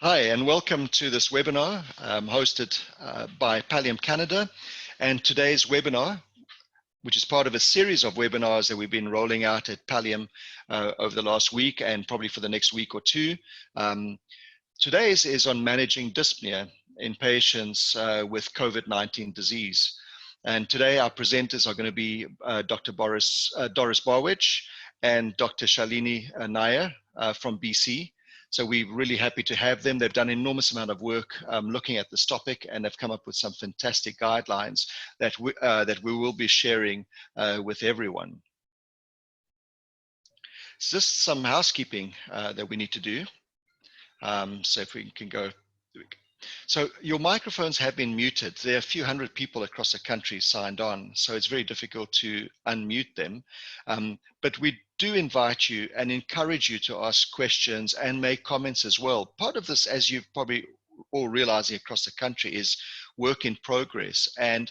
Hi, and welcome to this webinar hosted by Palliative Canada. And today's webinar, which is part of a series of webinars that we've been rolling out at Palliative over the last week and probably for the next week or two. Today's is on managing dyspnea in patients with COVID-19 disease. And today our presenters are going to be Dr. Doris Barwich and Dr. Shalini Nayar from BC. So we're really happy to have them. They've done an enormous amount of work looking at this topic, and they've come up with some fantastic guidelines that we will be sharing with everyone. So just some housekeeping that we need to do. So if we can go. So your microphones have been muted. There are a few hundred people across the country signed on, so it's very difficult to unmute them. But we do invite you and encourage you to ask questions and make comments as well. Part of this, as you've probably all realizing across the country, is work in progress. And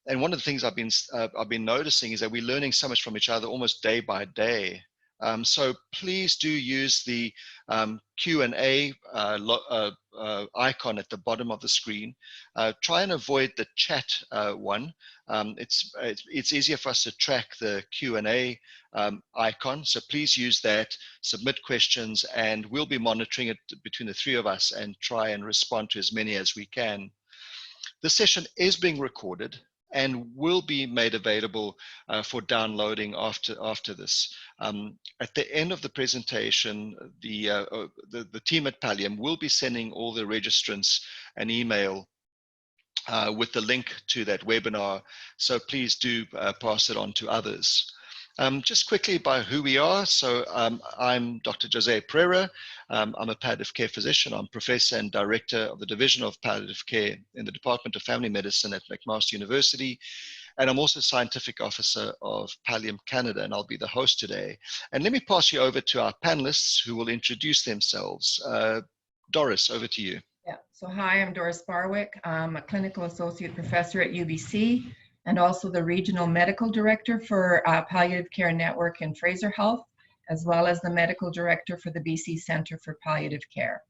one of the things I've been noticing is that we're learning so much from each other almost day by day. So please do use the Q&A icon at the bottom of the screen. Try and avoid the chat one. It's easier for us to track the Q&A icon, so please use that, submit questions, and we'll be monitoring it between the three of us and try and respond to as many as we can. The session is being recorded and will be made available for downloading after this. At the end of the presentation, the team at Palliative will be sending all the registrants an email with the link to that webinar, so please do pass it on to others. Just quickly by who we are. So I'm Dr. José Pereira. I'm a palliative care physician. I'm professor and director of the Division of Palliative Care in the Department of Family Medicine at McMaster University. And I'm also scientific officer of Palliative Canada, and I'll be the host today. And let me pass you over to our panelists who will introduce themselves. Doris, over to you. Yeah, so hi, I'm Doris Barwich. I'm a clinical associate professor at UBC and also the regional medical director for Palliative Care Network in Fraser Health, as well as the medical director for the BC Centre for Palliative Care.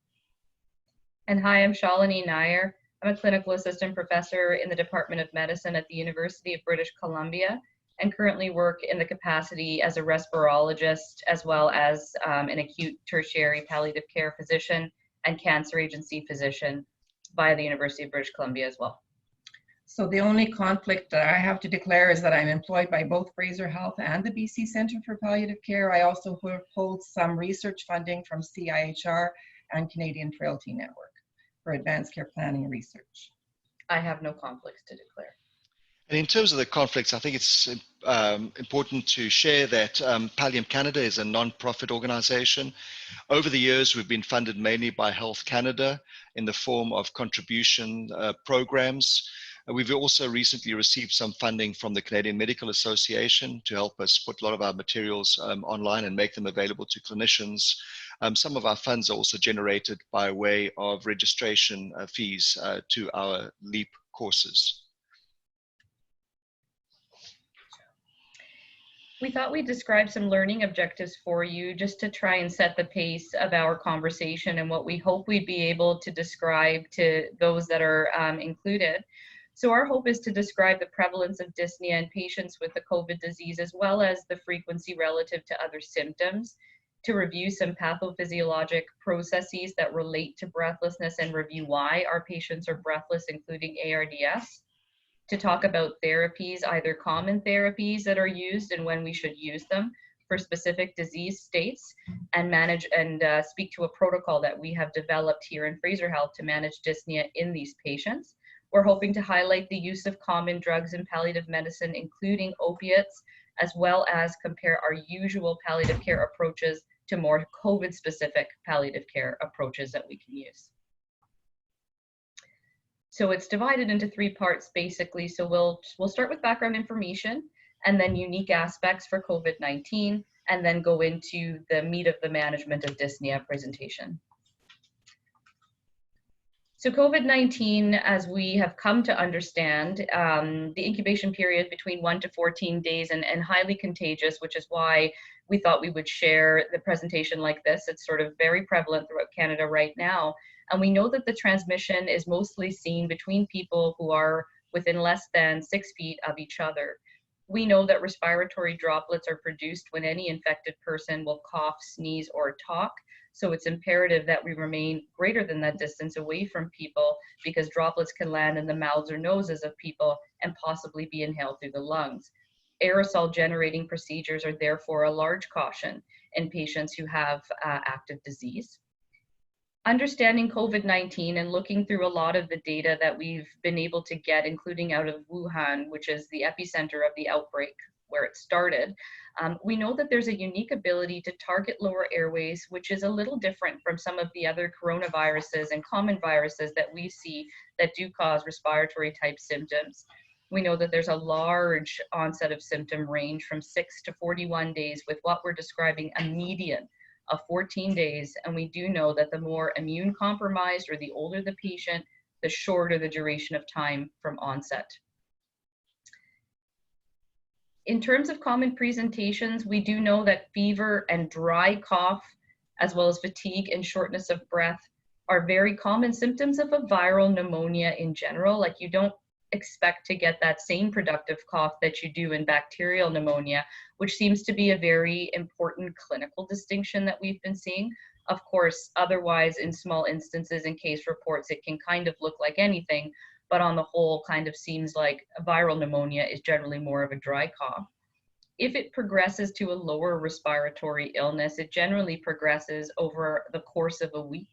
And hi, I'm Shalini Nayar. I'm a clinical assistant professor in the Department of Medicine at the University of British Columbia and currently work in the capacity as a respirologist as well as an acute tertiary palliative care physician and cancer agency physician via the University of British Columbia as well. So the only conflict that I have to declare is that I'm employed by both Fraser Health and the BC Centre for Palliative Care. I also hold some research funding from CIHR and Canadian Frailty Network for advanced care planning and research. I have no conflicts to declare. And in terms of the conflicts, I think it's important to share that Palliative Canada is a non-profit organization. Over the years, we've been funded mainly by Health Canada in the form of contribution programs. We've also recently received some funding from the Canadian Medical Association to help us put a lot of our materials online and make them available to clinicians. Some of our funds are also generated by way of registration fees to our LEAP courses. We thought we'd describe some learning objectives for you just to try and set the pace of our conversation and what we hope we'd be able to describe to those that are included. So our hope is to describe the prevalence of dyspnea in patients with the COVID disease, as well as the frequency relative to other symptoms, to review some pathophysiologic processes that relate to breathlessness and review why our patients are breathless, including ARDS, to talk about therapies, either common therapies that are used and when we should use them for specific disease states, and manage and speak to a protocol that we have developed here in Fraser Health to manage dyspnea in these patients. We're hoping to highlight the use of common drugs in palliative medicine, including opiates, as well as compare our usual palliative care approaches to more COVID-specific palliative care approaches that we can use. So it's divided into three parts, basically. So we'll start with background information, and then unique aspects for COVID-19, and then go into the meat of the management of dyspnea presentation. So COVID-19, as we have come to understand, the incubation period between 1 to 14 days and highly contagious, which is why we thought we would share the presentation like this. It's sort of very prevalent throughout Canada right now. And we know that the transmission is mostly seen between people who are within less than 6 feet of each other. We know that respiratory droplets are produced when any infected person will cough, sneeze, or talk. So it's imperative that we remain greater than that distance away from people, because droplets can land in the mouths or noses of people and possibly be inhaled through the lungs. Aerosol generating procedures are therefore a large caution in patients who have active disease. Understanding COVID-19 and looking through a lot of the data that we've been able to get, including out of Wuhan, which is the epicenter of the outbreak where it started, we know that there's a unique ability to target lower airways, which is a little different from some of the other coronaviruses and common viruses that we see that do cause respiratory type symptoms. We know that there's a large onset of symptom range from 6 to 41 days, with what we're describing a median of 14 days. And we do know that the more immune compromised or the older the patient, the shorter the duration of time from onset. In terms of common presentations, we do know that fever and dry cough, as well as fatigue and shortness of breath, are very common symptoms of a viral pneumonia in general. Like, you don't expect to get that same productive cough that you do in bacterial pneumonia, which seems to be a very important clinical distinction that we've been seeing. Of course, otherwise, in small instances in case reports, it can kind of look like anything, but on the whole kind of seems like viral pneumonia is generally more of a dry cough. If it progresses to a lower respiratory illness, it generally progresses over the course of a week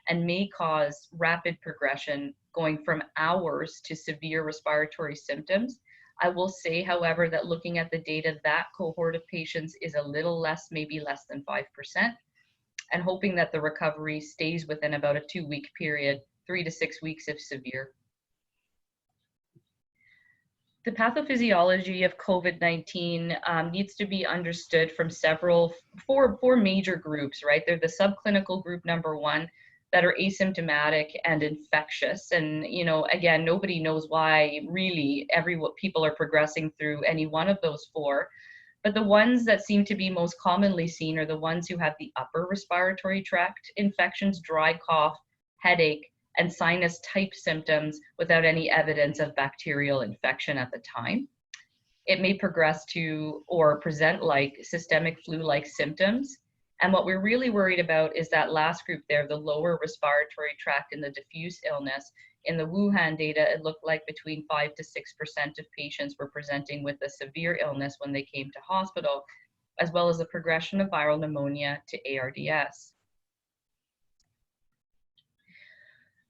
and may cause rapid progression, going from hours to severe respiratory symptoms. I will say, however, that looking at the data, that cohort of patients is a little less, maybe less than 5%, and hoping that the recovery stays within about a 2-week period, 3 to 6 weeks if severe. The pathophysiology of COVID-19 needs to be understood from four major groups, right? They're the subclinical group number 1, that are asymptomatic and infectious. And, you know, again, nobody knows why really people are progressing through any one of those 4. But the ones that seem to be most commonly seen are the ones who have the upper respiratory tract infections, dry cough, headache, and sinus type symptoms without any evidence of bacterial infection at the time. It may progress to or present like systemic flu-like symptoms. And what we're really worried about is that last group there, the lower respiratory tract and the diffuse illness. In the Wuhan data, it looked like between 5 to 6% of patients were presenting with a severe illness when they came to hospital, as well as the progression of viral pneumonia to ARDS.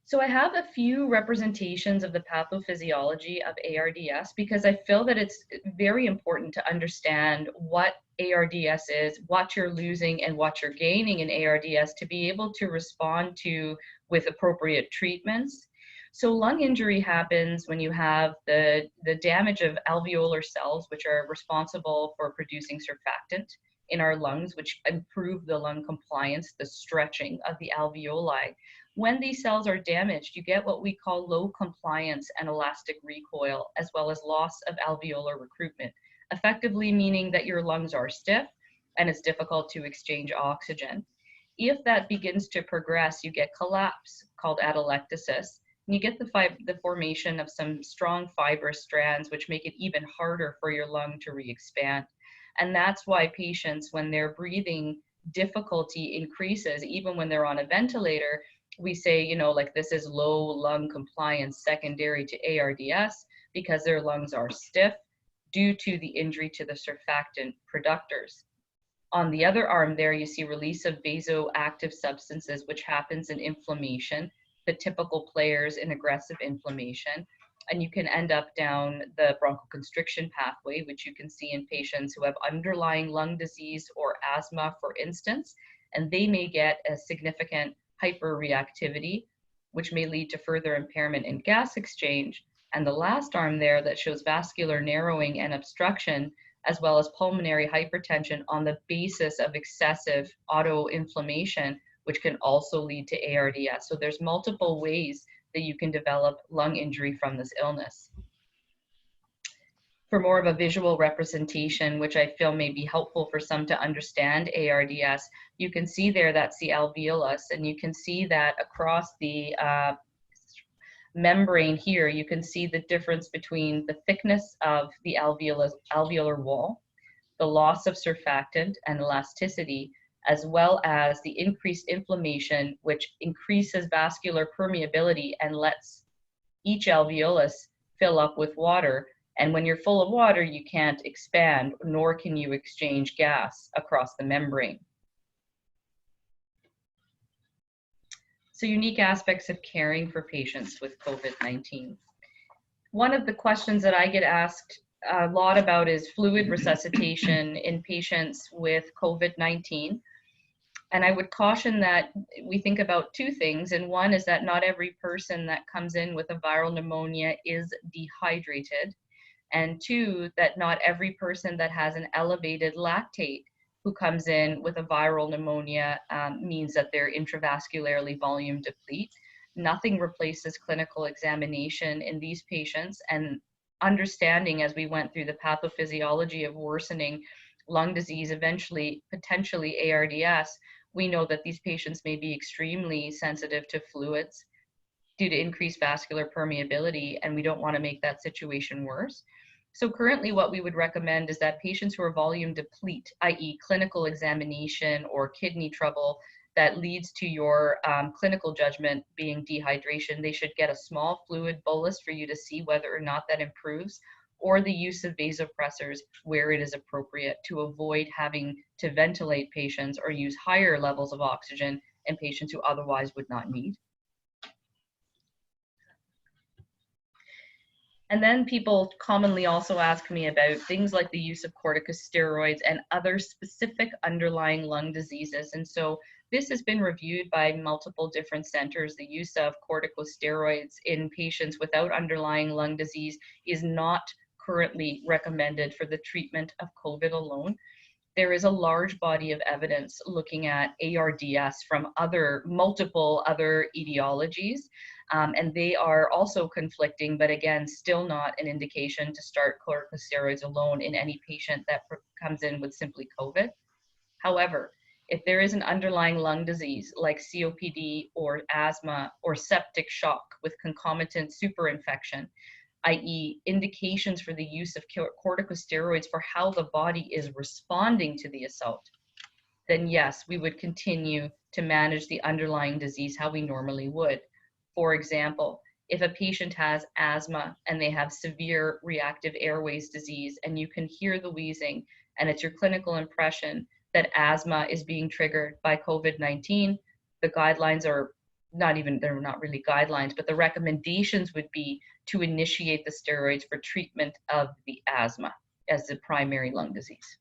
So I have a few representations of the pathophysiology of ARDS because I feel that it's very important to understand what ARDS is, what you're losing and what you're gaining in ARDS to be able to respond to with appropriate treatments. So lung injury happens when you have the damage of alveolar cells, which are responsible for producing surfactant in our lungs, which improve the lung compliance, the stretching of the alveoli. When these cells are damaged, you get what we call low compliance and elastic recoil, as well as loss of alveolar recruitment, effectively meaning that your lungs are stiff and it's difficult to exchange oxygen. If that begins to progress, you get collapse called atelectasis, and you get the formation of some strong fibrous strands, which make it even harder for your lung to re-expand. And that's why patients, when their breathing difficulty increases, even when they're on a ventilator, we say, you know, like this is low lung compliance secondary to ARDS because their lungs are stiff due to the injury to the surfactant producers. On the other arm there, you see release of vasoactive substances, which happens in inflammation, the typical players in aggressive inflammation. And you can end up down the bronchoconstriction pathway, which you can see in patients who have underlying lung disease or asthma, for instance, and they may get a significant hyperreactivity, which may lead to further impairment in gas exchange. And the last arm there that shows vascular narrowing and obstruction, as well as pulmonary hypertension on the basis of excessive autoinflammation, which can also lead to ARDS. So there's multiple ways that you can develop lung injury from this illness. For more of a visual representation, which I feel may be helpful for some to understand ARDS, you can see there that's the alveolus, and you can see that across the membrane here, you can see the difference between the thickness of the alveolar wall, the loss of surfactant and elasticity, as well as the increased inflammation, which increases vascular permeability and lets each alveolus fill up with water. And when you're full of water, you can't expand, nor can you exchange gas across the membrane. So unique aspects of caring for patients with COVID-19. One of the questions that I get asked a lot about is fluid resuscitation in patients with COVID-19. And I would caution that we think about two things. And one is that not every person that comes in with a viral pneumonia is dehydrated. And two, that not every person that has an elevated lactate who comes in with a viral pneumonia means that they're intravascularly volume deplete. Nothing replaces clinical examination in these patients, and understanding as we went through the pathophysiology of worsening lung disease, eventually potentially ARDS, we know that these patients may be extremely sensitive to fluids due to increased vascular permeability, and we don't want to make that situation worse. So currently what we would recommend is that patients who are volume deplete, i.e. clinical examination or kidney trouble that leads to your clinical judgment being dehydration, they should get a small fluid bolus for you to see whether or not that improves, or the use of vasopressors where it is appropriate to avoid having to ventilate patients or use higher levels of oxygen in patients who otherwise would not need. And then people commonly also ask me about things like the use of corticosteroids and other specific underlying lung diseases. And so this has been reviewed by multiple different centers. The use of corticosteroids in patients without underlying lung disease is not currently recommended for the treatment of COVID alone. There is a large body of evidence looking at ARDS from multiple other etiologies, and they are also conflicting, but again, still not an indication to start corticosteroids alone in any patient that comes in with simply COVID. However, if there is an underlying lung disease like COPD or asthma or septic shock with concomitant superinfection, i.e. indications for the use of corticosteroids for how the body is responding to the assault, then yes, we would continue to manage the underlying disease how we normally would. For example, if a patient has asthma and they have severe reactive airways disease and you can hear the wheezing and it's your clinical impression that asthma is being triggered by COVID-19, the guidelines are they're not really guidelines, but the recommendations would be to initiate the steroids for treatment of the asthma as the primary lung disease.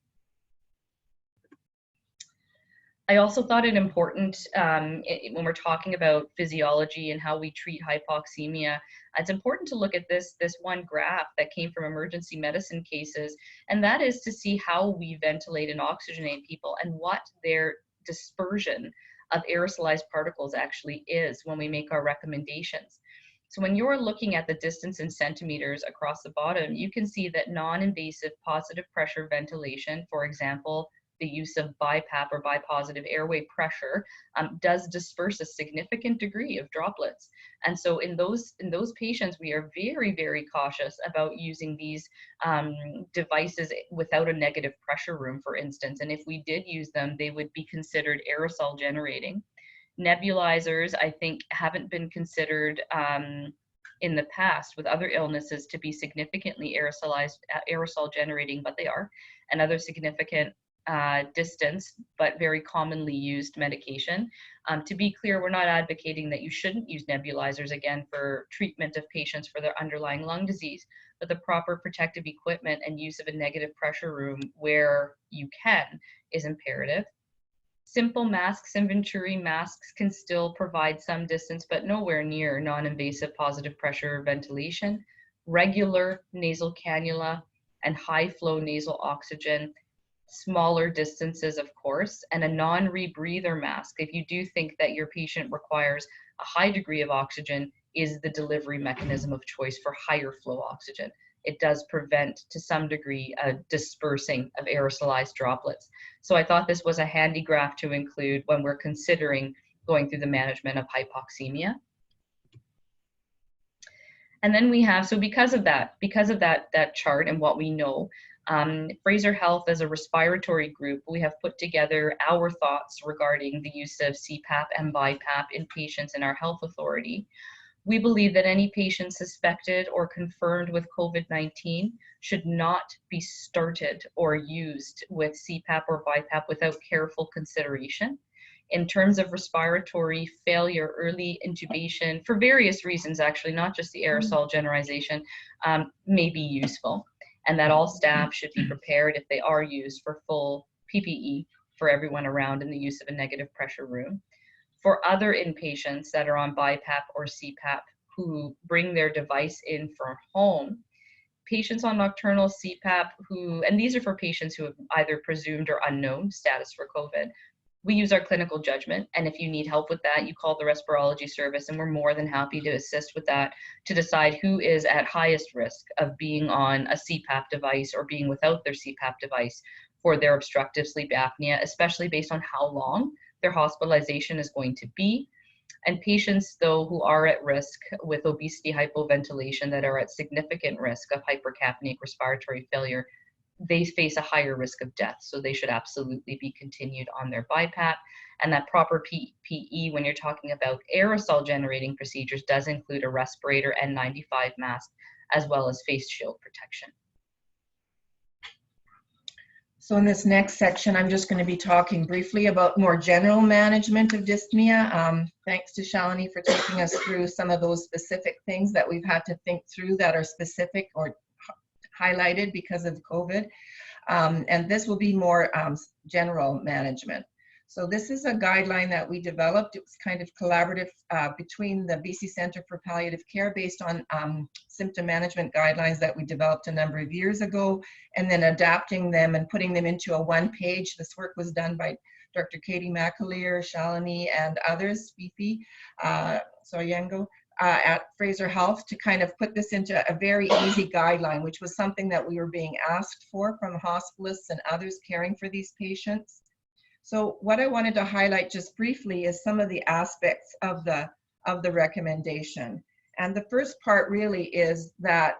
I also thought it important when we're talking about physiology and how we treat hypoxemia, it's important to look at this one graph that came from emergency medicine cases, and that is to see how we ventilate and oxygenate people and what their dispersion of aerosolized particles actually is when we make our recommendations. So when you're looking at the distance in centimeters across the bottom, you can see that non-invasive positive pressure ventilation, for example, the use of BiPAP or bipositive airway pressure, does disperse a significant degree of droplets. And so in those patients, we are very, very cautious about using these devices without a negative pressure room, for instance. And if we did use them, they would be considered aerosol generating. Nebulizers, I think, haven't been considered in the past with other illnesses to be significantly aerosol generating, but they are. Another significant distance, but very commonly used medication. To be clear, we're not advocating that you shouldn't use nebulizers again for treatment of patients for their underlying lung disease, but the proper protective equipment and use of a negative pressure room where you can is imperative. Simple masks and Venturi masks can still provide some distance, but nowhere near non-invasive positive pressure ventilation. Regular nasal cannula and high flow nasal oxygen, smaller distances, of course, and a non-rebreather mask, if you do think that your patient requires a high degree of oxygen, is the delivery mechanism of choice for higher flow oxygen. it does prevent to some degree a dispersing of aerosolized droplets. So I thought this was a handy graph to include when we're considering going through the management of hypoxemia. And then we have, so because of that chart and what we know, Fraser Health as a respiratory group, we have put together our thoughts regarding the use of CPAP and BiPAP in patients in our health authority. We believe that any patient suspected or confirmed with COVID-19 should not be started or used with CPAP or BiPAP without careful consideration. In terms of respiratory failure, early intubation, for various reasons actually, not just the aerosol generalization, may be useful, and that all staff should be prepared if they are used for full PPE for everyone around in the use of a negative pressure room. For other inpatients that are on BiPAP or CPAP who bring their device in from home, patients on nocturnal CPAP and these are for patients who have either presumed or unknown status for COVID, we use our clinical judgment, and if you need help with that, you call the respirology service, and we're more than happy to assist with that to decide who is at highest risk of being on a CPAP device or being without their CPAP device for their obstructive sleep apnea, especially based on how long their hospitalization is going to be. And patients, though, who are at risk with obesity, hypoventilation, that are at significant risk of hypercapnic respiratory failure, they face a higher risk of death. So they should absolutely be continued on their BiPAP. And that proper PPE, when you're talking about aerosol generating procedures, does include a respirator N95 mask, as well as face shield protection. So in this next section, I'm just going to be talking briefly about more general management of dyspnea. Thanks to Shalini for taking us through some of those specific things that we've had to think through that are specific or highlighted because of COVID. And this will be more general management. So this is a guideline that we developed. It was kind of collaborative between the BC Centre for Palliative Care based on symptom management guidelines that we developed a number of years ago, and then adapting them and putting them into a one-page. This work was done by Dr. Katie McAleer, Shalini, and others, Fifi, Soyengo, at Fraser Health, to kind of put this into a very easy guideline, which was something that we were being asked for from hospitalists and others caring for these patients. So what I wanted to highlight just briefly is some of the aspects of the recommendation. And the first part really is that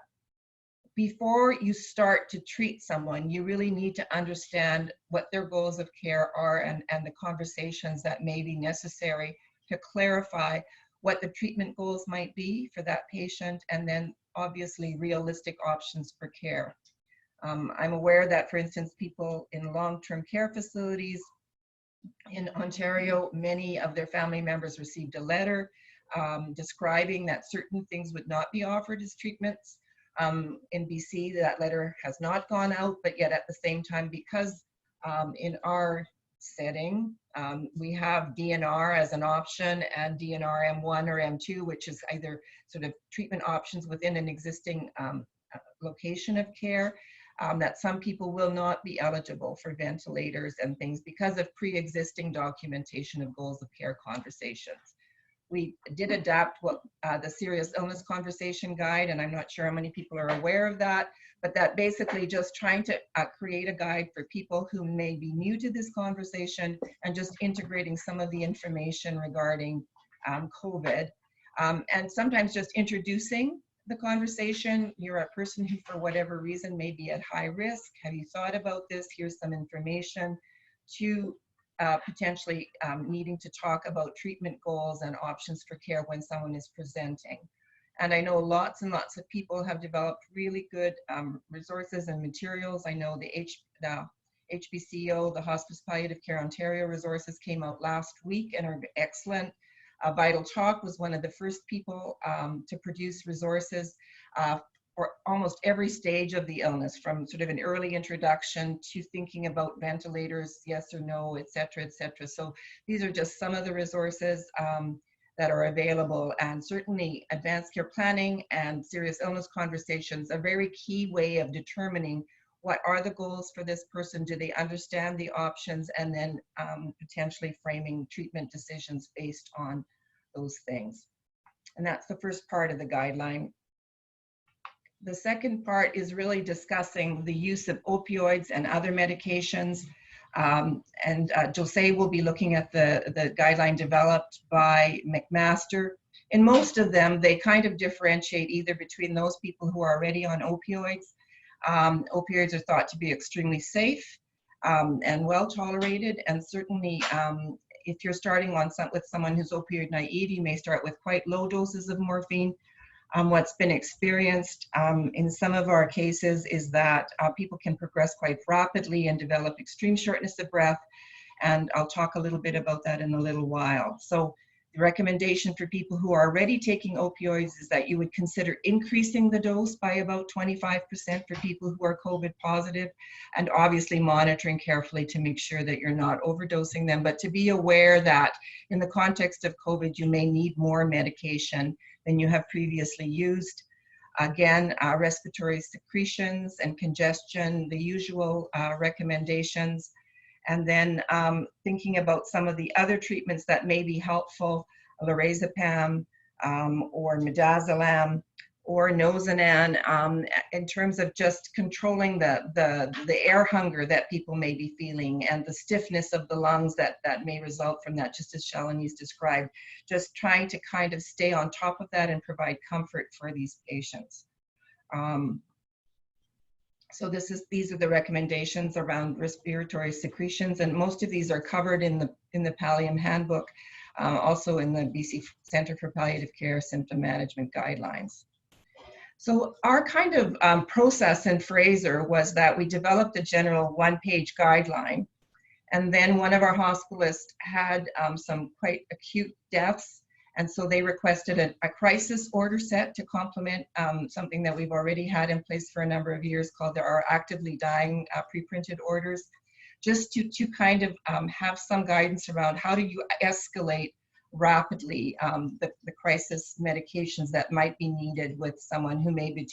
before you start to treat someone, you really need to understand what their goals of care are and the conversations that may be necessary to clarify what the treatment goals might be for that patient, and then obviously realistic options for care. I'm aware that, for instance, people in long-term care facilities in Ontario, many of their family members received a letter describing that certain things would not be offered as treatments. In BC, that letter has not gone out, but yet at the same time, because in our setting, we have DNR as an option, and DNR M1 or M2, which is either sort of treatment options within an existing location of care, that some people will not be eligible for ventilators and things because of pre-existing documentation of goals of care conversations. We did adapt what the serious illness conversation guide, and I'm not sure how many people are aware of that, but that basically just trying to create a guide for people who may be new to this conversation and just integrating some of the information regarding COVID. And sometimes just introducing the conversation. You're a person who, for whatever reason, may be at high risk. Have you thought about this? Here's some information, to potentially needing to talk about treatment goals and options for care when someone is presenting. And I know lots and lots of people have developed really good resources and materials. I know the HBCO, the Hospice Palliative Care Ontario resources, came out last week and are excellent. Vital Talk was one of the first people to produce resources for almost every stage of the illness, from sort of an early introduction to thinking about ventilators, yes or no, et cetera, et cetera. So these are just some of the resources that are available, and certainly advanced care planning and serious illness conversations, a very key way of determining what are the goals for this person, do they understand the options, and then potentially framing treatment decisions based on those things. And that's the first part of the guideline. The second part is really discussing the use of opioids and other medications. José will be looking at the guideline developed by McMaster. In most of them, they kind of differentiate either between those people who are already on opioids. Opioids are thought to be extremely safe and well tolerated, and certainly if you're starting on with someone who's opioid naive, you may start with quite low doses of morphine. What's been experienced in some of our cases is that people can progress quite rapidly and develop extreme shortness of breath, and I'll talk a little bit about that in a little while. So the recommendation for people who are already taking opioids is that you would consider increasing the dose by about 25% for people who are COVID positive, and obviously monitoring carefully to make sure that you're not overdosing them, but to be aware that in the context of COVID, you may need more medication than you have previously used. Again, respiratory secretions and congestion, the usual recommendations. And then thinking about some of the other treatments that may be helpful, lorazepam or midazolam or Nozanan, in terms of just controlling the air hunger that people may be feeling and the stiffness of the lungs that may result from that, just as Shalini's described. Just trying to kind of stay on top of that and provide comfort for these patients. So these are the recommendations around respiratory secretions, and most of these are covered in the Pallium handbook, also in the BC Centre for Palliative Care Symptom Management Guidelines. So our kind of process in Fraser was that we developed a general one-page guideline, and then one of our hospitalists had some quite acute deaths, and so they requested a crisis order set to complement something that we've already had in place for a number of years called our actively dying pre-printed orders, just to kind of have some guidance around how do you escalate rapidly the crisis medications that might be needed with someone who may be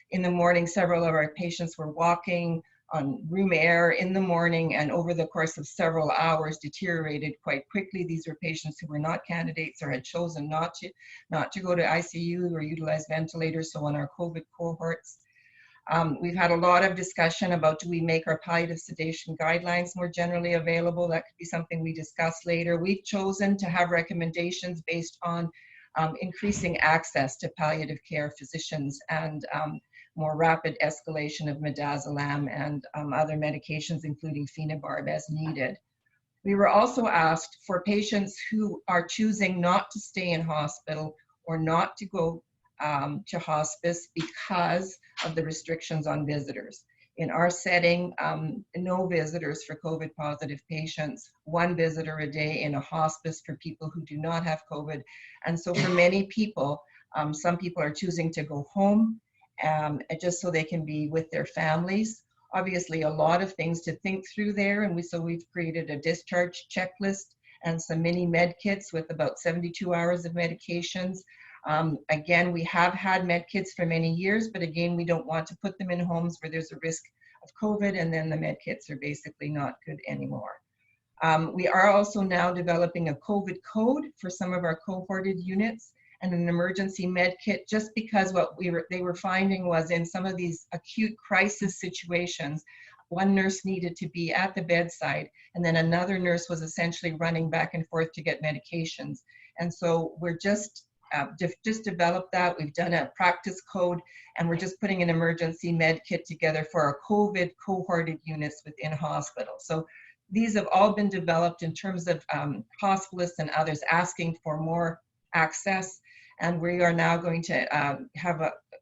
in the morning. Several of our patients were walking on room air in the morning, and over the course of several hours deteriorated quite quickly. These were patients who were not candidates or had chosen not to go to ICU or utilize ventilators. So on our COVID cohorts, we've had a lot of discussion about, do we make our palliative sedation guidelines more generally available? That could be something we discuss later. We've chosen to have recommendations based on increasing access to palliative care physicians and more rapid escalation of midazolam and other medications, including phenobarb as needed. We were also asked for patients who are choosing not to stay in hospital or not to go to hospice because of the restrictions on visitors. In our setting, no visitors for COVID positive patients, one visitor a day in a hospice for people who do not have COVID. And so for many people, some people are choosing to go home just so they can be with their families. Obviously, a lot of things to think through there, and we've created a discharge checklist and some mini med kits with about 72 hours of medications. Again, we have had med kits for many years, but again, we don't want to put them in homes where there's a risk of COVID, and then the med kits are basically not good anymore. We are also now developing a COVID code for some of our cohorted units and an emergency med kit, just because what they were finding was in some of these acute crisis situations, one nurse needed to be at the bedside, and then another nurse was essentially running back and forth to get medications. And so we're just developed that. We've done a practice code, and we're just putting an emergency med kit together for our COVID cohorted units within hospitals. So these have all been developed in terms of hospitalists and others asking for more access. And we are now going to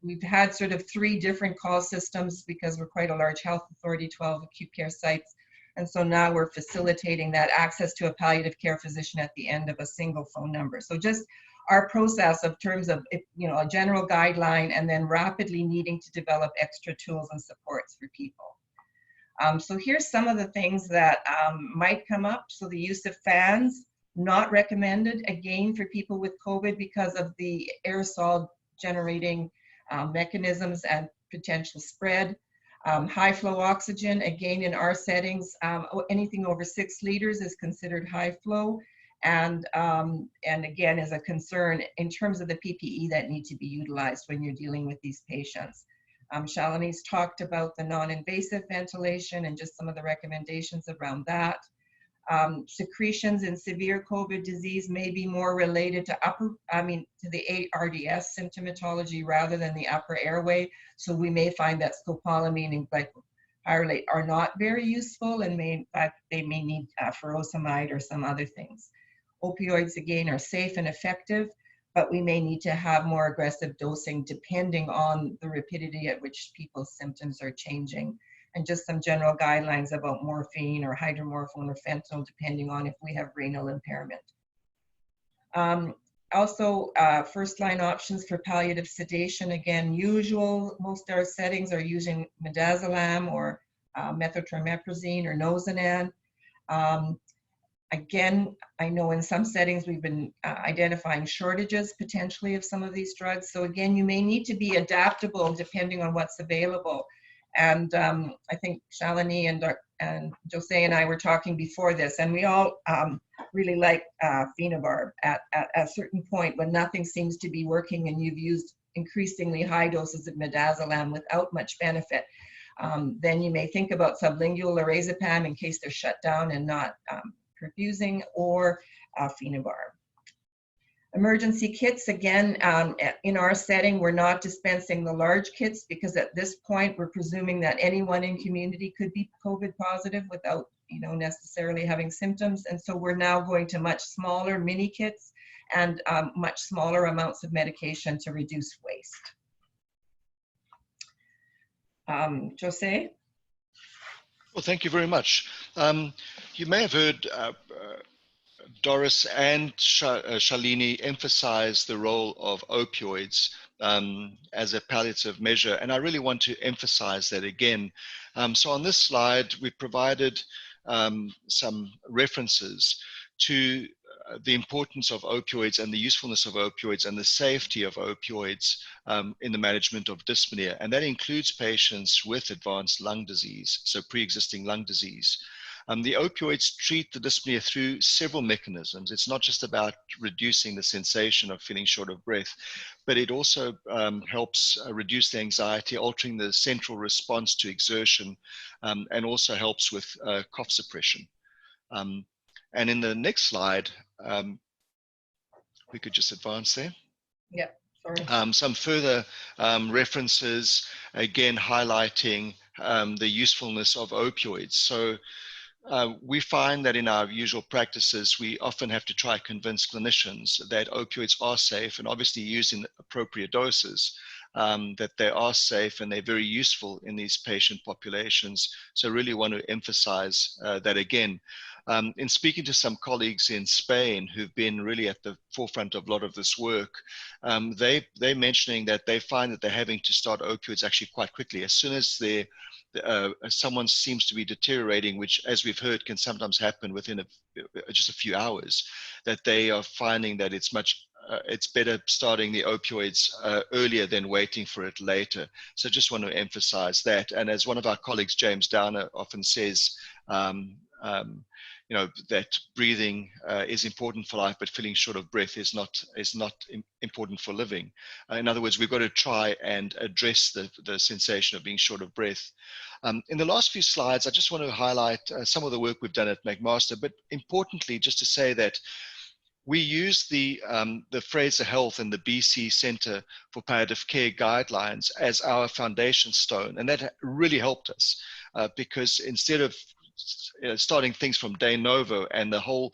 we've had sort of 3 different call systems because we're quite a large health authority, 12 acute care sites. And so now we're facilitating that access to a palliative care physician at the end of a single phone number. So just our process of terms of, a general guideline and then rapidly needing to develop extra tools and supports for people. So here's some of the things that might come up. So the use of fans, not recommended, again, for people with COVID because of the aerosol generating mechanisms and potential spread. High flow oxygen, again, in our settings, anything over 6 liters is considered high flow. And again, is a concern in terms of the PPE that need to be utilized when you're dealing with these patients. Shalini's talked about the non-invasive ventilation and just some of the recommendations around that. Secretions in severe COVID disease may be more related to to the ARDS symptomatology rather than the upper airway. So we may find that scopolamine and glycopyrrolate are not very useful, and in fact, they may need furosemide or some other things. Opioids, again, are safe and effective, but we may need to have more aggressive dosing depending on the rapidity at which people's symptoms are changing. And just some general guidelines about morphine or hydromorphone or fentanyl, depending on if we have renal impairment. Also, first-line options for palliative sedation, again, most of our settings are using midazolam or methyltrimeprazine or Nozanan. Again, I know in some settings we've been identifying shortages potentially of some of these drugs. So again, you may need to be adaptable depending on what's available. And I think Shalini and José and I were talking before this, and we all really like phenobarb at a certain point when nothing seems to be working and you've used increasingly high doses of midazolam without much benefit. Then you may think about sublingual lorazepam in case they're shut down and not perfusing, or phenobarb. Emergency kits, again, in our setting, we're not dispensing the large kits because at this point, we're presuming that anyone in community could be COVID positive without, necessarily having symptoms. And so we're now going to much smaller mini kits and much smaller amounts of medication to reduce waste. José? Well, thank you very much. You may have heard Doris and Shalini emphasize the role of opioids as a palliative measure, and I really want to emphasize that again. So on this slide, we provided some references to the importance of opioids and the usefulness of opioids and the safety of opioids in the management of dyspnea. And that includes patients with advanced lung disease, so pre-existing lung disease. The opioids treat the dyspnea through several mechanisms. It's not just about reducing the sensation of feeling short of breath, but it also helps reduce the anxiety, altering the central response to exertion, and also helps with cough suppression. And in the next slide, we could just advance there. Yeah, sorry. Some further references, again, highlighting the usefulness of opioids. So we find that in our usual practices, we often have to try to convince clinicians that opioids are safe and obviously used in appropriate doses, that they are safe and they're very useful in these patient populations. So really want to emphasize that again. In speaking to some colleagues in Spain who've been really at the forefront of a lot of this work, they're mentioning that they find that they're having to start opioids actually quite quickly. As soon as someone seems to be deteriorating, which as we've heard can sometimes happen within just a few hours, that they are finding that it's better starting the opioids earlier than waiting for it later. So just want to emphasize that. And as one of our colleagues, James Downer, often says, that breathing is important for life, but feeling short of breath is not important for living. In other words, we've got to try and address the sensation of being short of breath. In the last few slides, I just want to highlight some of the work we've done at McMaster, but importantly, just to say that we use the Fraser Health and the BC Centre for Palliative Care guidelines as our foundation stone, and that really helped us because instead of starting things from de novo and the whole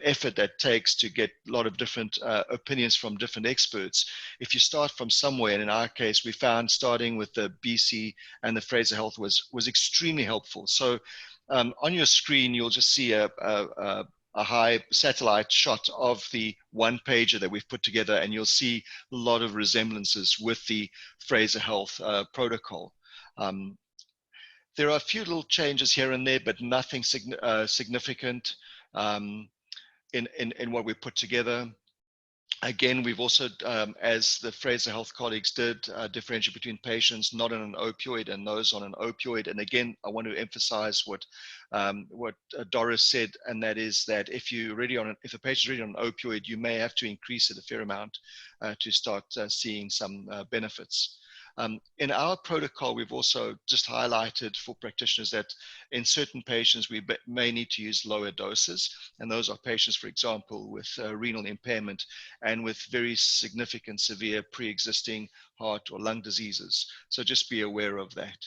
effort that takes to get a lot of different opinions from different experts, if you start from somewhere, and in our case, we found starting with the BC and the Fraser Health was extremely helpful. So on your screen, you'll just see a high satellite shot of the one pager that we've put together, and you'll see a lot of resemblances with the Fraser Health protocol. There are a few little changes here and there, but nothing significant in what we put together. Again, we've also, as the Fraser Health colleagues did, differentiate between patients not on an opioid and those on an opioid. And again, I want to emphasize what Doris said, and that is that if a patient's already on an opioid, you may have to increase it a fair amount to start seeing some benefits. In our protocol, we've also just highlighted for practitioners that in certain patients, we may need to use lower doses. And those are patients, for example, with renal impairment and with very significant severe pre-existing heart or lung diseases. So just be aware of that.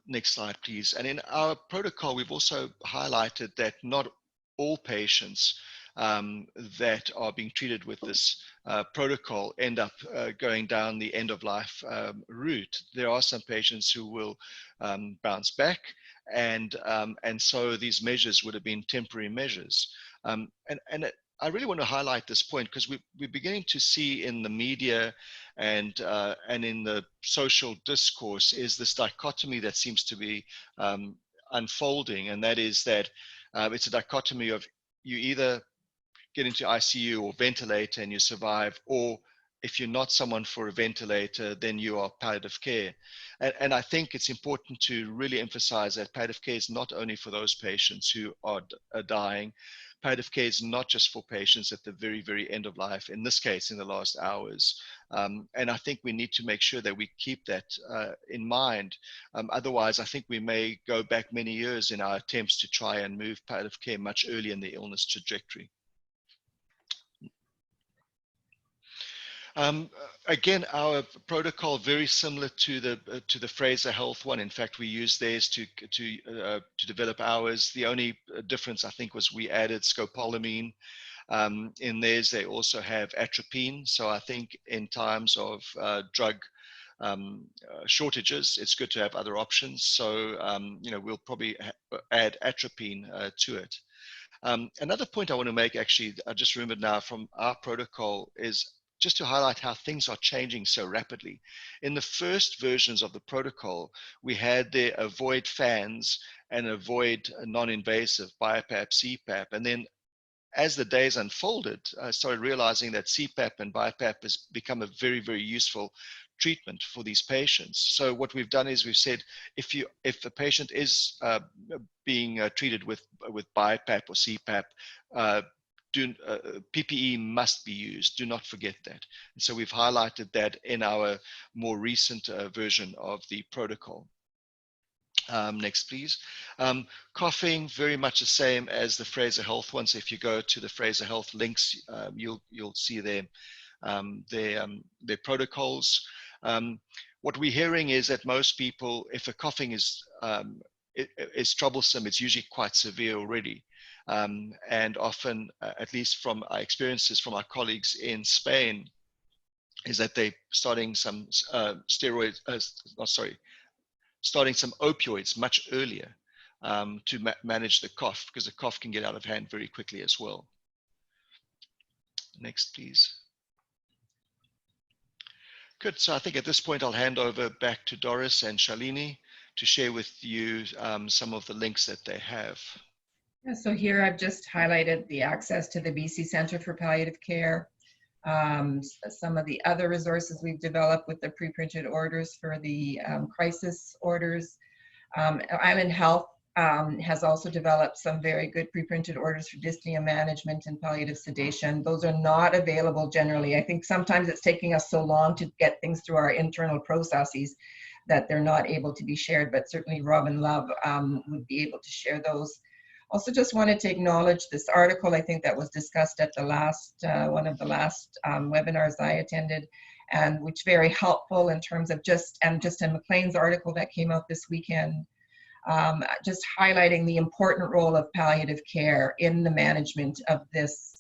Next slide, please. And in our protocol, we've also highlighted that not all patients that are being treated with this protocol end up going down the end of life route. There are some patients who will bounce back, and so these measures would have been temporary measures. I really want to highlight this point because we're beginning to see in the media and in the social discourse is this dichotomy that seems to be unfolding, and that is that it's a dichotomy of you either get into ICU or ventilator and you survive, or if you're not someone for a ventilator, then you are palliative care. And I think it's important to really emphasize that palliative care is not only for those patients who are dying. Palliative care is not just for patients at the very, very end of life, in this case, in the last hours. And I think we need to make sure that we keep that in mind. Otherwise, I think we may go back many years in our attempts to try and move palliative care much earlier in the illness trajectory. Again, our protocol very similar to the Fraser Health one. In fact, we used theirs to develop ours. The only difference I think was we added scopolamine. In theirs, they also have atropine. So I think in times of drug shortages, it's good to have other options. So we'll probably add atropine to it. Another point I want to make, actually, I just remembered now from our protocol, is just to highlight how things are changing so rapidly. In the first versions of the protocol, we had the avoid fans and avoid non-invasive BiPAP, CPAP. And then as the days unfolded, I started realizing that CPAP and BiPAP has become a very, very useful treatment for these patients. So what we've done is we've said, if a patient is being treated with BiPAP or CPAP, PPE must be used. Do not forget that. And so we've highlighted that in our more recent version of the protocol. Next, please. Coughing, very much the same as the Fraser Health one. So if you go to the Fraser Health links, you'll see their protocols. What we're hearing is that most people, if a coughing is troublesome, it's usually quite severe already. And often, at least from our experiences from our colleagues in Spain, is that they're starting some starting some opioids much earlier to manage the cough, because the cough can get out of hand very quickly as well. Next, please. Good. So I think at this point, I'll hand over back to Doris and Shalini to share with you some of the links that they have. Yeah, so here I've just highlighted the access to the BC Centre for Palliative Care, some of the other resources we've developed with the pre-printed orders for the crisis orders. Island Health has also developed some very good pre-printed orders for dyspnea management and palliative sedation. Those are not available generally. I think sometimes it's taking us so long to get things through our internal processes that they're not able to be shared, but certainly Robin Love would be able to share those. Also just wanted to acknowledge this article, I think that was discussed at the last, one of the last webinars I attended, and which very helpful in terms of and McLean's article that came out this weekend, just highlighting the important role of palliative care in the management of this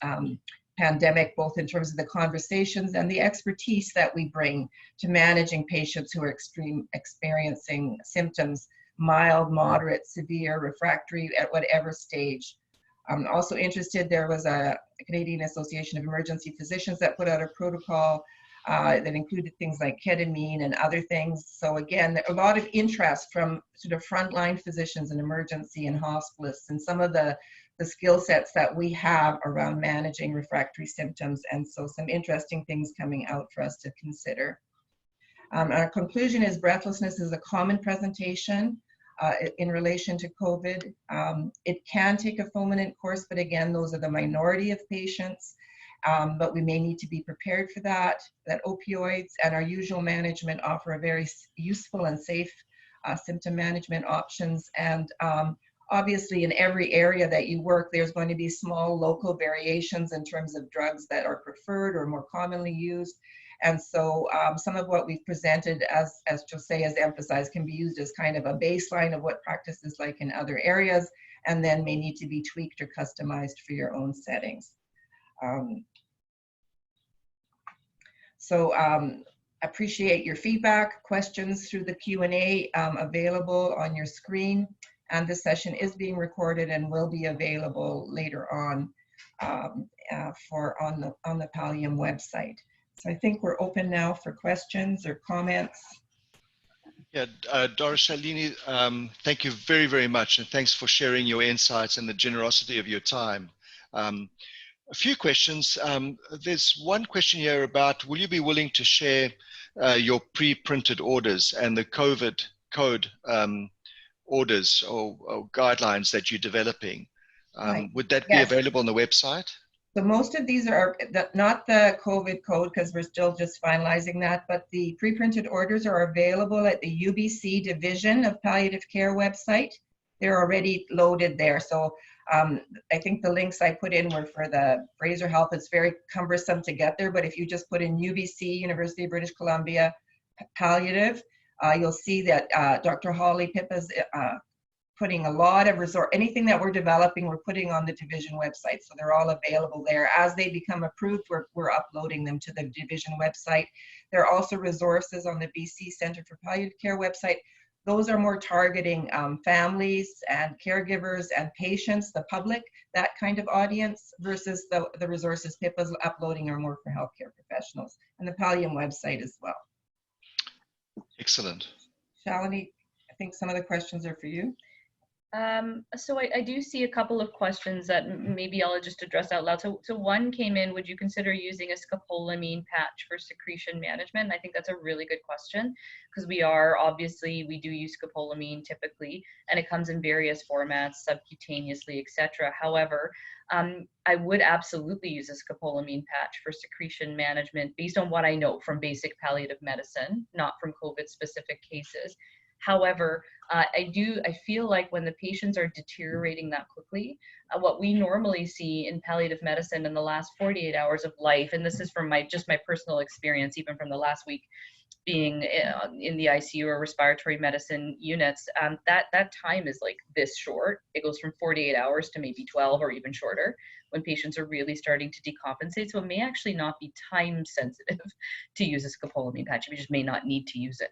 pandemic, both in terms of the conversations and the expertise that we bring to managing patients who are experiencing symptoms, mild, moderate, severe, refractory, at whatever stage. I'm also interested, there was a Canadian Association of Emergency Physicians that put out a protocol that included things like ketamine and other things. So again, a lot of interest from sort of frontline physicians in emergency and hospitalists, and some of the skill sets that we have around managing refractory symptoms. And so some interesting things coming out for us to consider. Our conclusion is breathlessness is a common presentation in relation to COVID. It can take a fulminant course, but again, those are the minority of patients. but we may need to be prepared for that. That opioids and our usual management offer a very useful and safe symptom management options. And obviously, in every area that you work, there's going to be small local variations in terms of drugs that are preferred or more commonly used. And so some of what we've presented, as José has emphasized, can be used as kind of a baseline of what practice is like in other areas, and then may need to be tweaked or customized for your own settings. Appreciate your feedback, questions through the Q&A available on your screen. And this session is being recorded and will be available later on on the Pallium website. So I think we're open now for questions or comments. Yeah, Doris, Shalini, thank you very, very much. And thanks for sharing your insights and the generosity of your time. A few questions. There's one question here about, will you be willing to share your pre-printed orders and the COVID code orders or guidelines that you're developing? Right. Would that Yes. be available on the website? So most of these are not the COVID code, because we're still just finalizing that, but the pre-printed orders are available at the UBC division of palliative care website. They're already loaded there. So I think the links I put in were for the Fraser Health. It's very cumbersome to get there, but if you just put in UBC, University of British Columbia, palliative, you'll see that Dr. Holly Pippa's putting a lot of anything that we're developing, we're putting on the division website. So they're all available there. As they become approved, we're uploading them to the division website. There are also resources on the BC Centre for Palliative Care website. Those are more targeting families and caregivers and patients, the public, that kind of audience, versus the resources Pippa's uploading are more for healthcare professionals, and the Pallium website as well. Excellent. Shalini, I think some of the questions are for you. So I do see a couple of questions that maybe I'll just address out loud. So one came in, would you consider using a scopolamine patch for secretion management? And I think that's a really good question, because we do use scopolamine typically, and it comes in various formats, subcutaneously, etc. However, I would absolutely use a scopolamine patch for secretion management based on what I know from basic palliative medicine, not from COVID specific cases. However, I feel like when the patients are deteriorating that quickly, what we normally see in palliative medicine in the last 48 hours of life, and this is from my personal experience, even from the last week being in the ICU or respiratory medicine units, that time is like this short. It goes from 48 hours to maybe 12 or even shorter when patients are really starting to decompensate. So it may actually not be time sensitive to use a scopolamine patch. We just may not need to use it.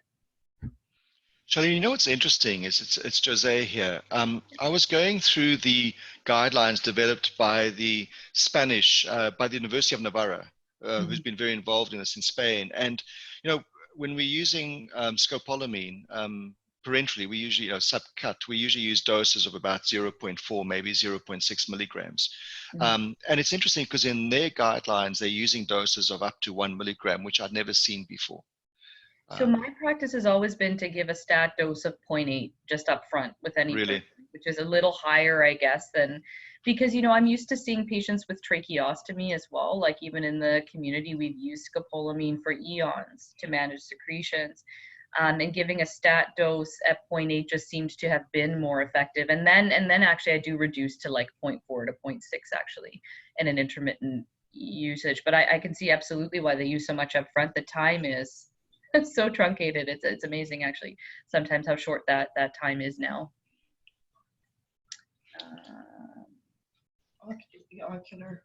Shalini, you know what's interesting is it's José here. I was going through the guidelines developed by the Spanish, by the University of Navarra, who's been very involved in this in Spain. And, you know, when we're using scopolamine parenterally, we usually, subcut, we usually use doses of about 0.4, maybe 0.6 milligrams. And it's interesting because in their guidelines, they're using doses of up to 1 milligram, which I'd never seen before. So my practice has always been to give a stat dose of 0.8 just up front with any person, which is a little higher, I guess, than, because, I'm used to seeing patients with tracheostomy as well. Like even in the community, we've used scopolamine for eons to manage secretions. And giving a stat dose at 0.8 just seems to have been more effective. And then actually I do reduce to like 0.4 to 0.6 actually in an intermittent usage. But I can see absolutely why they use so much up front. The time is so truncated. It's amazing actually sometimes how short that time is now. Ocular.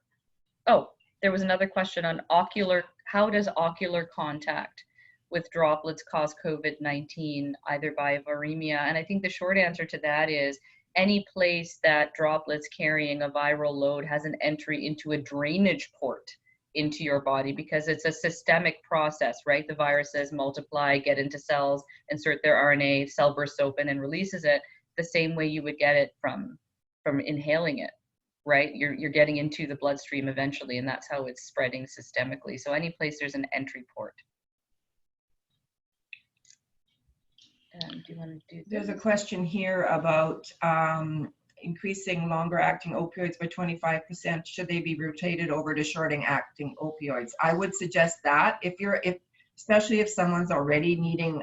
Oh, there was another question on ocular. How does ocular contact with droplets cause COVID-19, either by viremia? And I think the short answer to that is any place that droplets carrying a viral load has an entry into a drainage port into your body, because it's a systemic process, right? The viruses multiply, get into cells, insert their RNA, cell bursts open and releases it the same way you would get it from inhaling it, right? You're getting into the bloodstream eventually, and that's how it's spreading systemically. So any place there's an entry port. Do you want to do this? There's a question here about increasing longer acting opioids by 25%, should they be rotated over to shorter acting opioids? I would suggest that especially if someone's already needing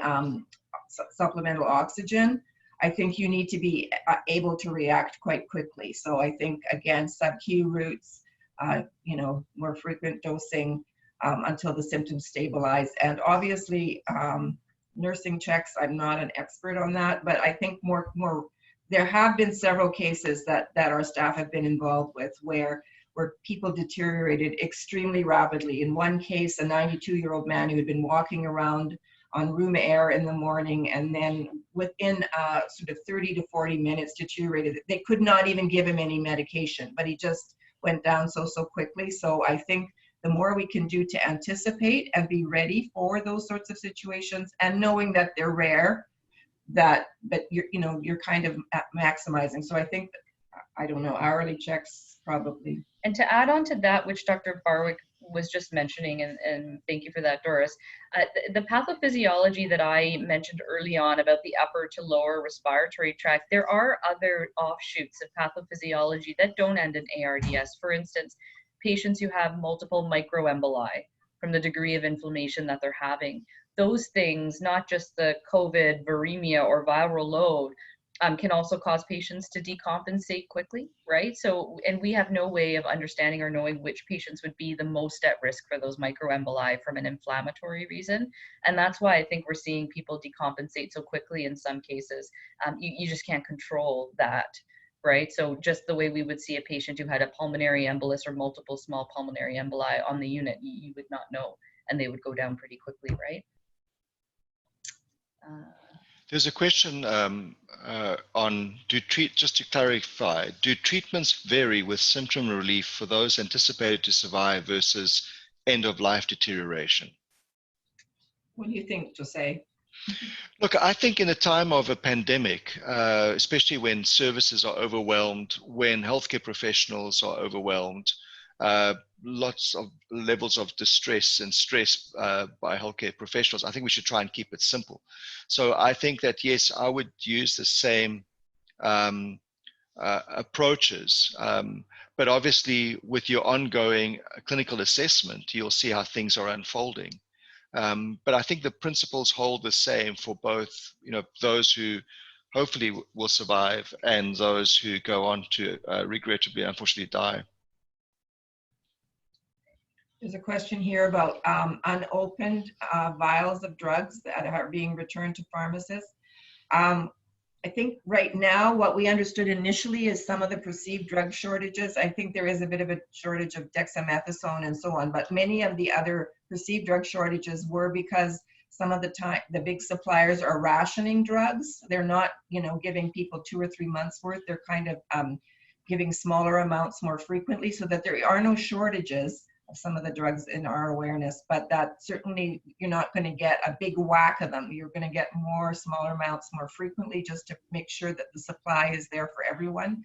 supplemental oxygen, I think you need to be able to react quite quickly. So I think, again, sub-Q routes, more frequent dosing until the symptoms stabilize. And obviously, nursing checks, I'm not an expert on that, but I think there have been several cases that our staff have been involved with where people deteriorated extremely rapidly. In one case, a 92-year-old man who had been walking around on room air in the morning, and then within sort of 30 to 40 minutes deteriorated. They could not even give him any medication, but he just went down so quickly. So I think the more we can do to anticipate and be ready for those sorts of situations, and knowing that they're rare, but you're kind of maximizing. So I think, I don't know, hourly checks probably. And to add on to that, which Dr. Barwich was just mentioning, and thank you for that, Doris, the pathophysiology that I mentioned early on about the upper to lower respiratory tract, there are other offshoots of pathophysiology that don't end in ARDS. For instance, patients who have multiple microemboli from the degree of inflammation that they're having. Those things, not just the COVID, viremia, or viral load, can also cause patients to decompensate quickly, right? So, and we have no way of understanding or knowing which patients would be the most at risk for those microemboli from an inflammatory reason. And that's why I think we're seeing people decompensate so quickly in some cases. You just can't control that, right? So just the way we would see a patient who had a pulmonary embolus or multiple small pulmonary emboli on the unit, you would not know, and they would go down pretty quickly, right? There's a question on, just to clarify, do treatments vary with symptom relief for those anticipated to survive versus end-of-life deterioration? What do you think, José? Look, I think in a time of a pandemic, especially when services are overwhelmed, when healthcare professionals are overwhelmed, lots of levels of distress and stress by healthcare professionals, I think we should try and keep it simple. So I think that, yes, I would use the same approaches, but obviously with your ongoing clinical assessment, you'll see how things are unfolding. But I think the principles hold the same for both, those who hopefully will survive and those who go on to regrettably, unfortunately, die. There's a question here about unopened vials of drugs that are being returned to pharmacists. I think right now what we understood initially is some of the perceived drug shortages. I think there is a bit of a shortage of dexamethasone and so on, but many of the other perceived drug shortages were because some of the big suppliers are rationing drugs. They're not, giving people 2 or 3 months worth. They're kind of giving smaller amounts more frequently, so that there are no shortages of some of the drugs in our awareness, but that certainly you're not going to get a big whack of them. You're going to get more smaller amounts more frequently, just to make sure that the supply is there for everyone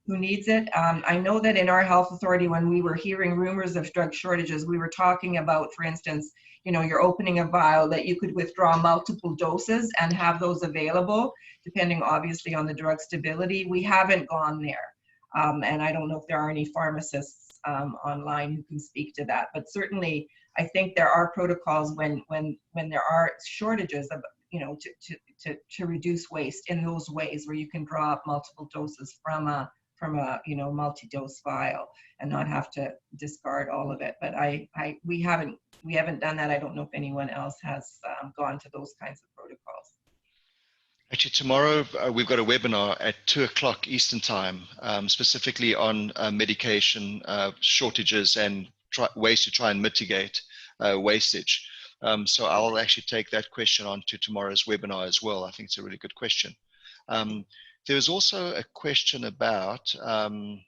who needs it. I know that in our health authority, when we were hearing rumors of drug shortages, we were talking about, for instance, you're opening a vial that you could withdraw multiple doses and have those available, depending obviously on the drug stability. We haven't gone there. And I don't know if there are any pharmacists online who can speak to that, but certainly I think there are protocols when there are shortages of, to reduce waste in those ways where you can draw up multiple doses from a multi-dose vial and not have to discard all of it. But we haven't done that. I don't know if anyone else has gone to those kinds of protocols. Actually, tomorrow we've got a webinar at 2:00 Eastern Time, specifically on medication shortages and ways to try and mitigate wastage. So I'll actually take that question on to tomorrow's webinar as well. I think it's a really good question. There was also a question about, I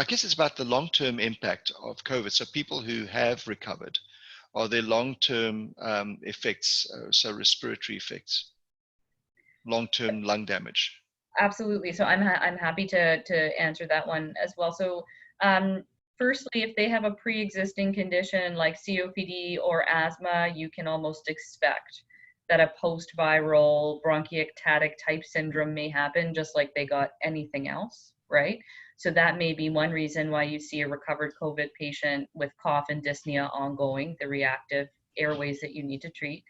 guess it's about the long-term impact of COVID. So people who have recovered, are there long-term effects, so respiratory effects, long-term lung damage? Absolutely. So I'm happy to answer that one as well. So firstly, if they have a pre-existing condition like COPD or asthma, you can almost expect that a post-viral bronchiectatic type syndrome may happen just like they got anything else, right? So that may be one reason why you see a recovered COVID patient with cough and dyspnea ongoing, the reactive airways that you need to treat.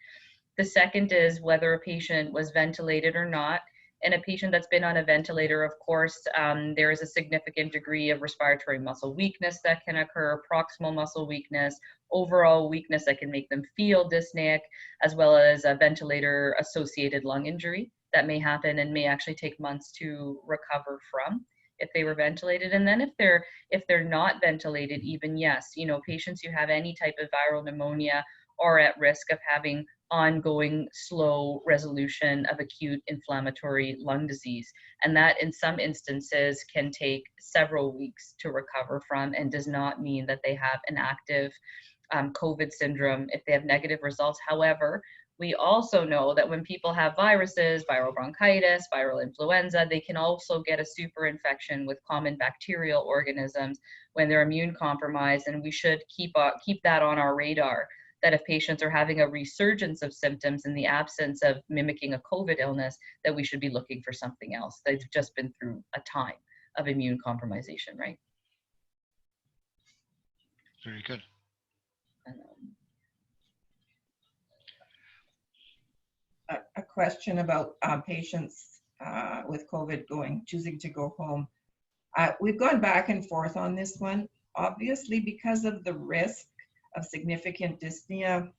The second is whether a patient was ventilated or not. And a patient that's been on a ventilator, of course, there is a significant degree of respiratory muscle weakness that can occur, proximal muscle weakness, overall weakness that can make them feel dyspneic, as well as a ventilator-associated lung injury that may happen and may actually take months to recover from if they were ventilated. And then if they're not ventilated, even, yes, you know, patients who have any type of viral pneumonia are at risk of having ongoing slow resolution of acute inflammatory lung disease. And that in some instances can take several weeks to recover from and does not mean that they have an active COVID syndrome if they have negative results. However, we also know that when people have viruses, viral bronchitis, viral influenza, they can also get a super infection with common bacterial organisms when they're immune compromised, and we should keep that on our radar, that if patients are having a resurgence of symptoms in the absence of mimicking a COVID illness, that we should be looking for something else. They've just been through a time of immune compromisation, right? Very good. A question about patients with COVID choosing to go home. We've gone back and forth on this one. Obviously, because of the risk of significant dyspnea,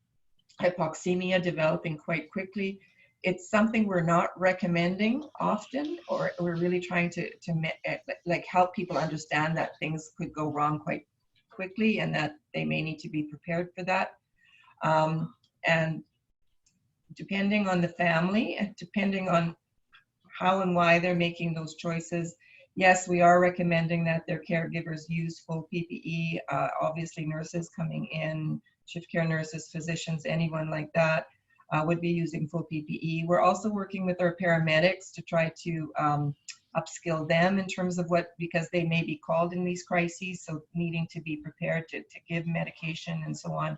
hypoxemia developing quite quickly, it's something we're not recommending often, or we're really trying to like help people understand that things could go wrong quite quickly and that they may need to be prepared for that. And depending on the family and depending on how and why they're making those choices, yes, we are recommending that their caregivers use full PPE. Obviously, nurses coming in, shift care nurses, physicians, anyone like that would be using full PPE. We're also working with our paramedics to try to upskill them in terms of because they may be called in these crises, so needing to be prepared to give medication and so on.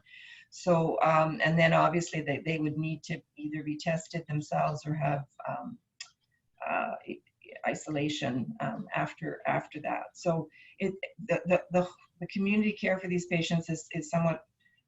So, and then obviously they would need to either be tested themselves or have isolation after that. So the community care for these patients is somewhat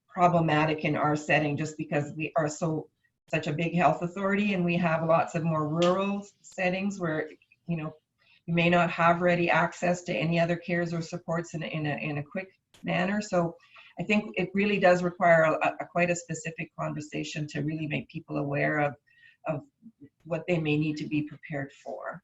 problematic in our setting, just because we are such a big health authority and we have lots of more rural settings where, you know, you may not have ready access to any other cares or supports in a quick manner. So I think it really does require quite a specific conversation to really make people aware of what they may need to be prepared for.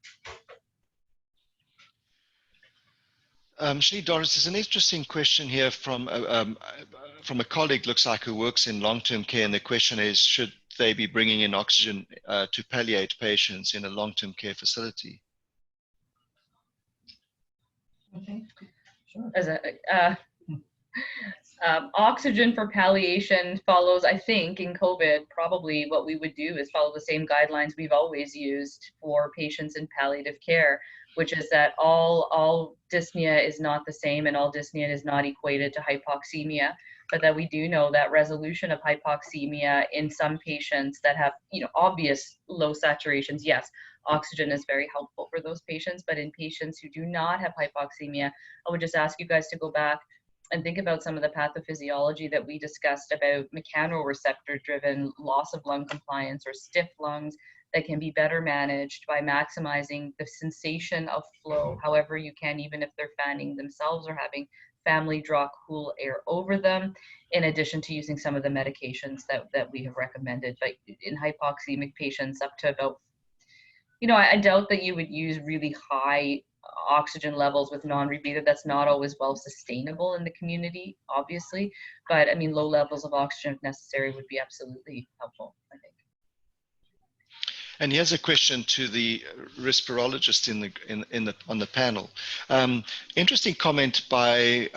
Shalini, Doris, there's an interesting question here from a colleague, looks like, who works in long-term care, and the question is, should they be bringing in oxygen to palliate patients in a long-term care facility? Okay, sure. As oxygen for palliation follows, I think, in COVID, probably what we would do is follow the same guidelines we've always used for patients in palliative care, which is that all dyspnea is not the same and all dyspnea is not equated to hypoxemia, but that we do know that resolution of hypoxemia in some patients that have, you know, obvious low saturations, yes, oxygen is very helpful for those patients, but in patients who do not have hypoxemia, I would just ask you guys to go back and think about some of the pathophysiology that we discussed about mechanoreceptor-driven loss of lung compliance or stiff lungs that can be better managed by maximizing the sensation of flow, however you can, even if they're fanning themselves or having family draw cool air over them, in addition to using some of the medications that we have recommended. But in hypoxemic patients up to about, you know, I doubt that you would use really high oxygen levels with non-rebreather. That's not always well sustainable in the community, obviously, but I mean, low levels of oxygen if necessary would be absolutely helpful, I think. And here's a question to the respirologist on the panel. Interesting comment by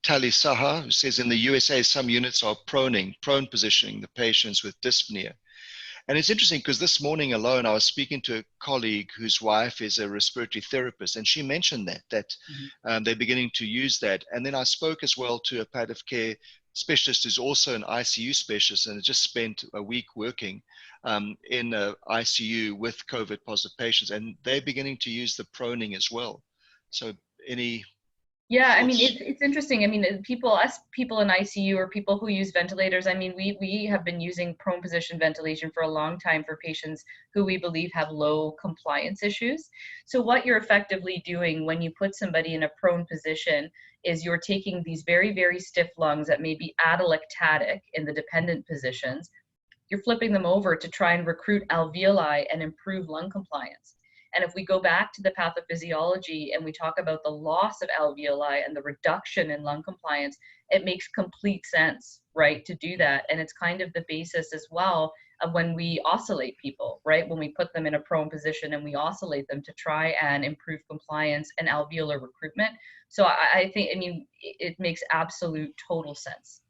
Tali Saha, who says in the USA, some units are prone positioning the patients with dyspnea. And it's interesting because this morning alone, I was speaking to a colleague whose wife is a respiratory therapist, and she mentioned that they're beginning to use that. And then I spoke as well to a palliative care specialist who's also an ICU specialist and has just spent a week working in a ICU with COVID positive patients, and they're beginning to use the proning as well. So any Yeah, thoughts? I mean, it's interesting. I mean, us people in ICU or people who use ventilators, I mean, we have been using prone position ventilation for a long time for patients who we believe have low compliance issues. So what you're effectively doing when you put somebody in a prone position is you're taking these very, very stiff lungs that may be atelectatic in the dependent positions, you're flipping them over to try and recruit alveoli and improve lung compliance. And if we go back to the pathophysiology and we talk about the loss of alveoli and the reduction in lung compliance, it makes complete sense, right, to do that. And it's kind of the basis as well of when we oscillate people, right, when we put them in a prone position and we oscillate them to try and improve compliance and alveolar recruitment. So I think, I mean, it makes absolute total sense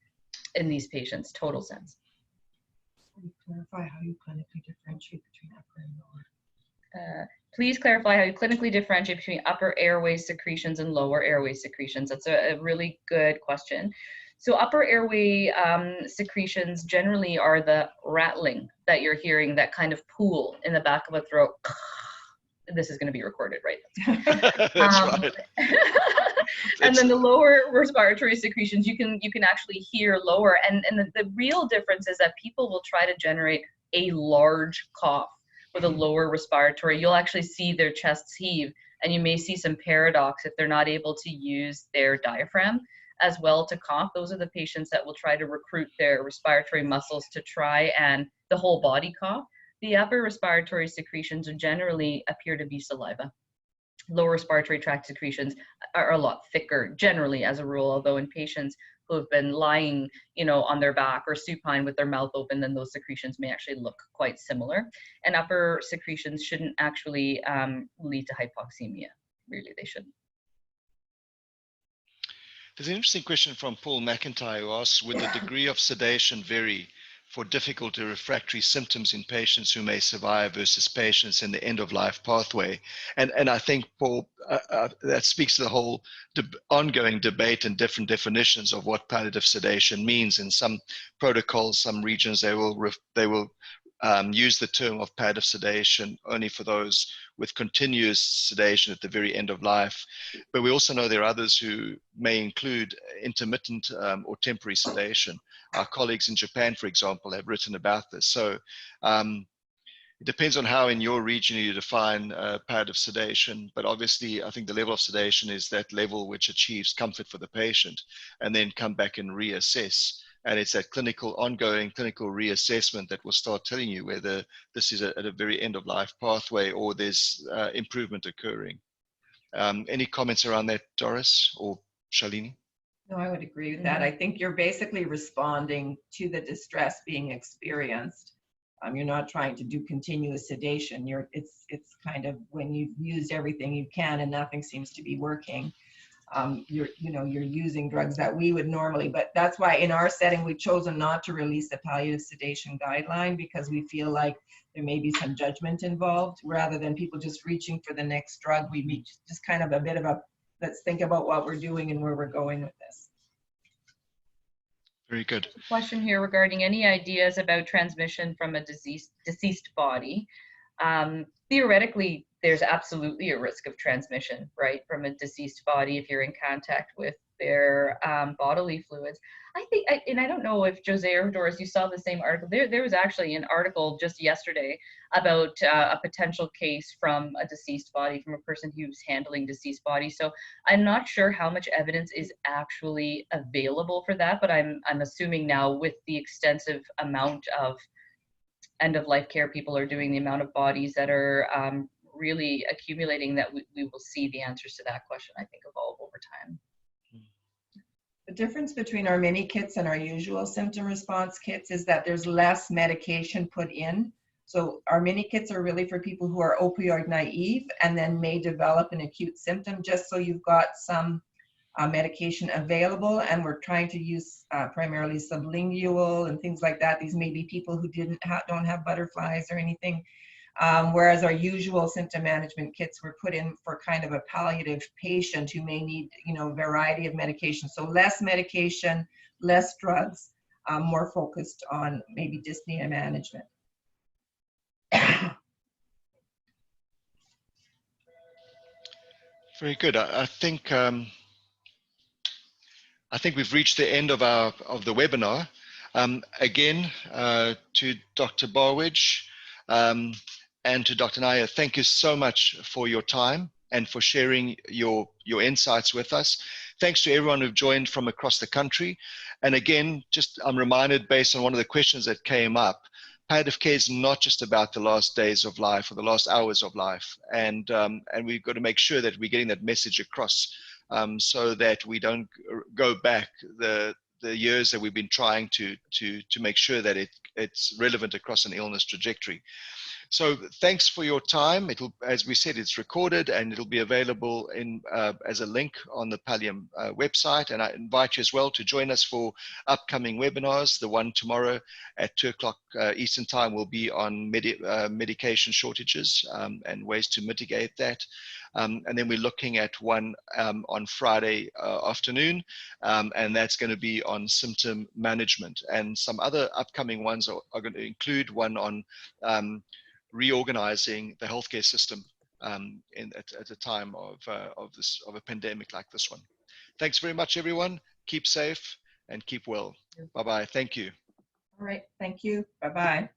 in these patients, total sense. Can you clarify how you clinically differentiate between upper and lower? Please clarify how you clinically differentiate between upper airway secretions and lower airway secretions. That's a really good question. So upper airway secretions generally are the rattling that you're hearing, that kind of pool in the back of a throat. This is going to be recorded, right? That's right. And then the lower respiratory secretions, you can actually hear lower. And the real difference is that people will try to generate a large cough with a lower respiratory. You'll actually see their chests heave, and you may see some paradox if they're not able to use their diaphragm as well to cough. Those are the patients that will try to recruit their respiratory muscles to try and the whole body cough. The upper respiratory secretions generally appear to be saliva. Lower respiratory tract secretions are a lot thicker generally as a rule, although in patients who have been lying, you know, on their back or supine with their mouth open, then those secretions may actually look quite similar. And upper secretions shouldn't actually lead to hypoxemia. Really, they shouldn't. There's an interesting question from Paul McIntyre who asks, would the degree of sedation vary for difficult or refractory symptoms in patients who may survive versus patients in the end-of-life pathway? And I think, Paul, that speaks to the whole ongoing debate and different definitions of what palliative sedation means. In some protocols, some regions, they will use the term of palliative sedation only for those with continuous sedation at the very end of life. But we also know there are others who may include intermittent or temporary sedation. Our colleagues in Japan, for example, have written about this. So it depends on how in your region you define palliative sedation, but obviously I think the level of sedation is that level which achieves comfort for the patient, and then come back and reassess. And it's that ongoing clinical reassessment that will start telling you whether this is at a very end of life pathway or there's improvement occurring. Any comments around that, Doris or Shalini? No, I would agree with that. I think you're basically responding to the distress being experienced. You're not trying to do continuous sedation. It's kind of when you've used everything you can and nothing seems to be working. You're using drugs that we would normally, but that's why in our setting we've chosen not to release the palliative sedation guideline, because we feel like there may be some judgment involved rather than people just reaching for the next drug. We meet just kind of a bit of a, let's think about what we're doing and where we're going with this. Very good. Question here regarding any ideas about transmission from a deceased body. Theoretically, there's absolutely a risk of transmission, right, from a deceased body if you're in contact with their bodily fluids. I think, and I don't know if José or Doris, you saw the same article. There was actually an article just yesterday about a potential case from a deceased body, from a person who's handling deceased body. So I'm not sure how much evidence is actually available for that, but I'm assuming now with the extensive amount of end-of-life care people are doing, the amount of bodies that are really accumulating, that we will see the answers to that question, I think, evolve over time. The difference between our mini kits and our usual symptom response kits is that there's less medication put in. So our mini kits are really for people who are opioid naive and then may develop an acute symptom, just so you've got some medication available. And we're trying to use primarily sublingual and things like that. These may be people who don't have butterflies or anything. whereas our usual symptom management kits were put in for kind of a palliative patient who may need, you know, a variety of medications. So less medication, less drugs, more focused on maybe dyspnea management. Very good. I think we've reached the end of the webinar. Again, to Dr. Barwich and to Dr. Nayar, thank you so much for your time and for sharing your insights with us. Thanks to everyone who've joined from across the country. And again, just I'm reminded based on one of the questions that came up, palliative care is not just about the last days of life or the last hours of life. And we've got to make sure that we're getting that message across so that we don't go back the years that we've been trying to make sure that it's relevant across an illness trajectory. So thanks for your time. It'll, as we said, it's recorded and it'll be available in as a link on the Pallium website. And I invite you as well to join us for upcoming webinars. The one tomorrow at 2 o'clock Eastern time will be on medication shortages and ways to mitigate that. And then we're looking at one on Friday afternoon, and that's going to be on symptom management. And some other upcoming ones are going to include one on reorganizing the healthcare system at a time of a pandemic like this one. Thanks very much, everyone. Keep safe and keep well. Bye-bye. Thank you. All right. Thank you. Bye-bye.